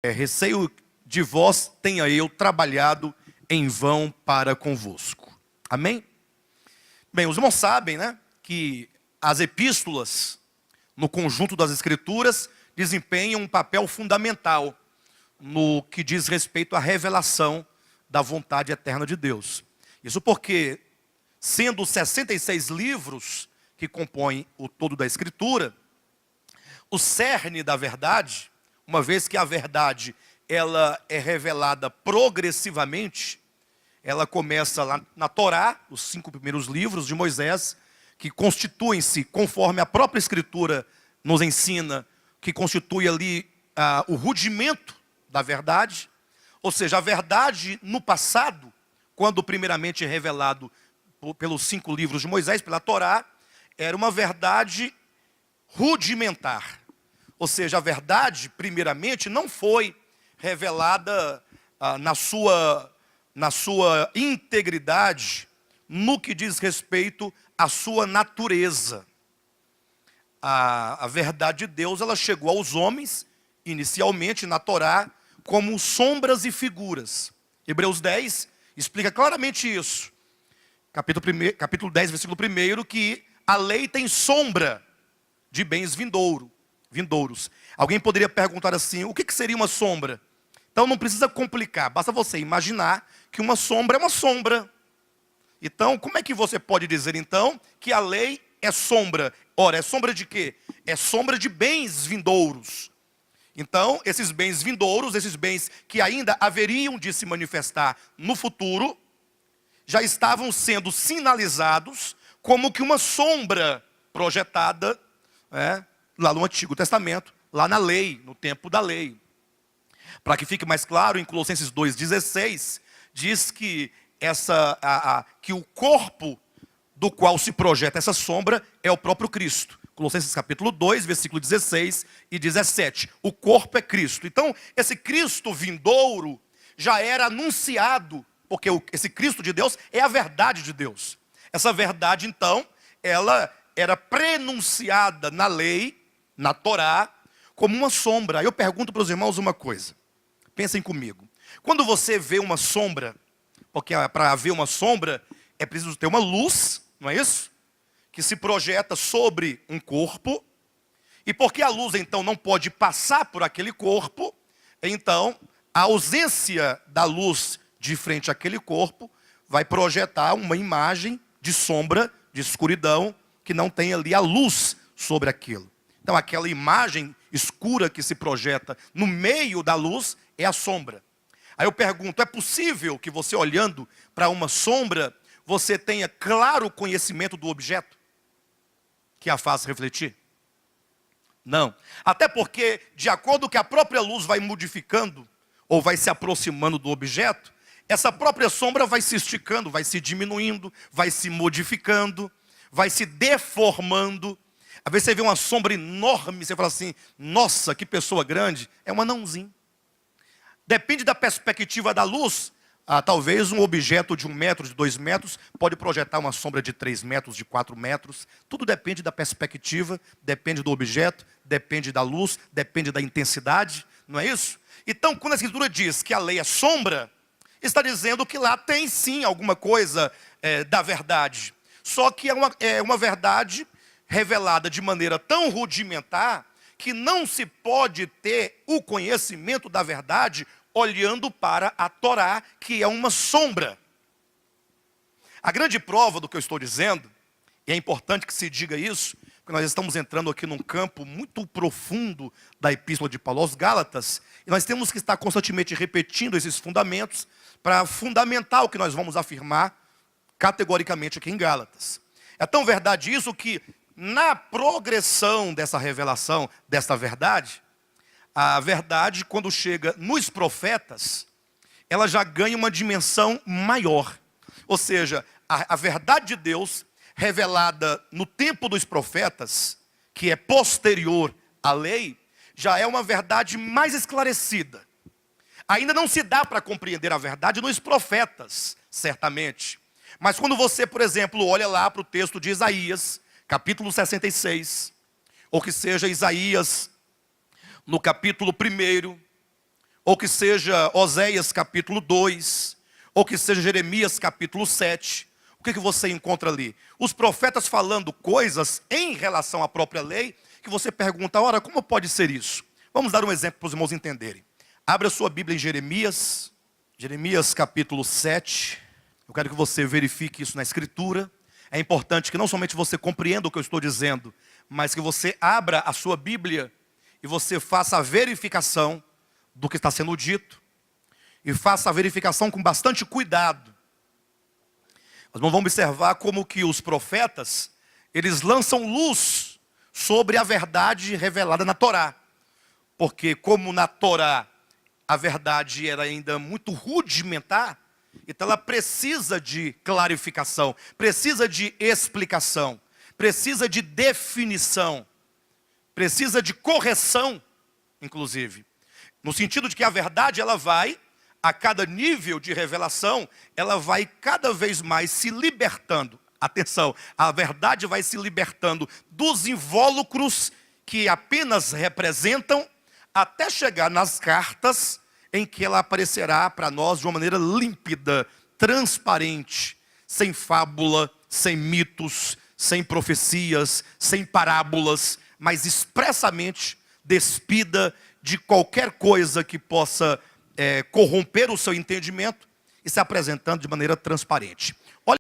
Receio de vós tenha eu trabalhado em vão para convosco. Amém? Bem, os irmãos sabem, né, que as epístolas, no conjunto das escrituras, desempenham um papel fundamental no que diz respeito à revelação da vontade eterna de Deus. Isso porque, sendo 66 livros que compõem o todo da escritura, o cerne da verdade, uma vez que a verdade ela é revelada progressivamente, ela começa lá na Torá, os 5 primeiros livros de Moisés, que constituem-se, conforme a própria escritura nos ensina, que constitui ali o rudimento da verdade. Ou seja, a verdade no passado, quando primeiramente é revelado pelos 5 livros de Moisés, pela Torá, era uma verdade rudimentar. Ou seja, a verdade, primeiramente, não foi revelada na sua integridade, no que diz respeito à sua natureza. A verdade de Deus, ela chegou aos homens, inicialmente na Torá, como sombras e figuras. Hebreus 10 explica claramente isso. Capítulo 10, versículo 1, que a lei tem sombra de bens vindouros. Alguém poderia perguntar assim, o que seria uma sombra? Então não precisa complicar, basta você imaginar que uma sombra é uma sombra. Então, como é que você pode dizer então que a lei é sombra? Ora, é sombra de quê? É sombra de bens vindouros. Então, esses bens vindouros, esses bens que ainda haveriam de se manifestar no futuro, já estavam sendo sinalizados como que uma sombra projetada, lá no Antigo Testamento, lá na lei, no tempo da lei. Para que fique mais claro, em Colossenses 2,16, diz que, que o corpo do qual se projeta essa sombra é o próprio Cristo. Colossenses capítulo 2, versículo 16 e 17. O corpo é Cristo. Então, esse Cristo vindouro já era anunciado, porque esse Cristo de Deus é a verdade de Deus. Essa verdade, então, ela era prenunciada na lei, na Torá, como uma sombra. Aí eu pergunto para os irmãos uma coisa. Pensem comigo. Quando você vê uma sombra, porque para ver uma sombra é preciso ter uma luz, não é isso? Que se projeta sobre um corpo. E porque a luz então não pode passar por aquele corpo, então a ausência da luz de frente àquele corpo vai projetar uma imagem de sombra, de escuridão, que não tem ali a luz sobre aquilo. Então aquela imagem escura que se projeta no meio da luz é a sombra. Aí eu pergunto, é possível que você olhando para uma sombra, você tenha claro conhecimento do objeto que a faz refletir? Não. Até porque, de acordo com que a própria luz vai modificando, ou vai se aproximando do objeto, essa própria sombra vai se esticando, vai se diminuindo, vai se modificando, vai se deformando. Às vezes você vê uma sombra enorme, você fala assim, nossa, que pessoa grande. É um anãozinho. Depende da perspectiva da luz. Talvez um objeto de 1 metro, de 2 metros, pode projetar uma sombra de 3 metros, de 4 metros. Tudo depende da perspectiva, depende do objeto, depende da luz, depende da intensidade, não é isso? Então, quando a Escritura diz que a lei é sombra, está dizendo que lá tem sim alguma coisa da verdade. Só que é uma verdade revelada de maneira tão rudimentar que não se pode ter o conhecimento da verdade olhando para a Torá, que é uma sombra. A grande prova do que eu estou dizendo, e é importante que se diga isso, porque nós estamos entrando aqui num campo muito profundo da Epístola de Paulo aos Gálatas, e nós temos que estar constantemente repetindo esses fundamentos para fundamentar o que nós vamos afirmar categoricamente aqui em Gálatas. É tão verdade isso que na progressão dessa revelação, dessa verdade, a verdade, quando chega nos profetas, ela já ganha uma dimensão maior. Ou seja, a verdade de Deus, revelada no tempo dos profetas, que é posterior à lei, já é uma verdade mais esclarecida. Ainda não se dá para compreender a verdade nos profetas, certamente. Mas quando você, por exemplo, olha lá para o texto de Isaías, capítulo 66, ou que seja Isaías no capítulo 1, ou que seja Oséias capítulo 2, ou que seja Jeremias capítulo 7, o que você encontra ali? Os profetas falando coisas em relação à própria lei, que você pergunta, ora, como pode ser isso? Vamos dar um exemplo para os irmãos entenderem. Abra sua Bíblia em Jeremias capítulo 7. Eu quero que você verifique isso na Escritura. É importante que não somente você compreenda o que eu estou dizendo, mas que você abra a sua Bíblia e você faça a verificação do que está sendo dito. E faça a verificação com bastante cuidado. Nós vamos observar como que os profetas, eles lançam luz sobre a verdade revelada na Torá. Porque como na Torá a verdade era ainda muito rudimentar, então ela precisa de clarificação, precisa de explicação, precisa de definição, precisa de correção, inclusive. No sentido de que a verdade, ela vai, a cada nível de revelação, ela vai cada vez mais se libertando. Atenção, a verdade vai se libertando dos invólucros que apenas representam, até chegar nas cartas, em que ela aparecerá para nós de uma maneira límpida, transparente, sem fábula, sem mitos, sem profecias, sem parábolas, mas expressamente despida de qualquer coisa que possa corromper o seu entendimento e se apresentando de maneira transparente. Olha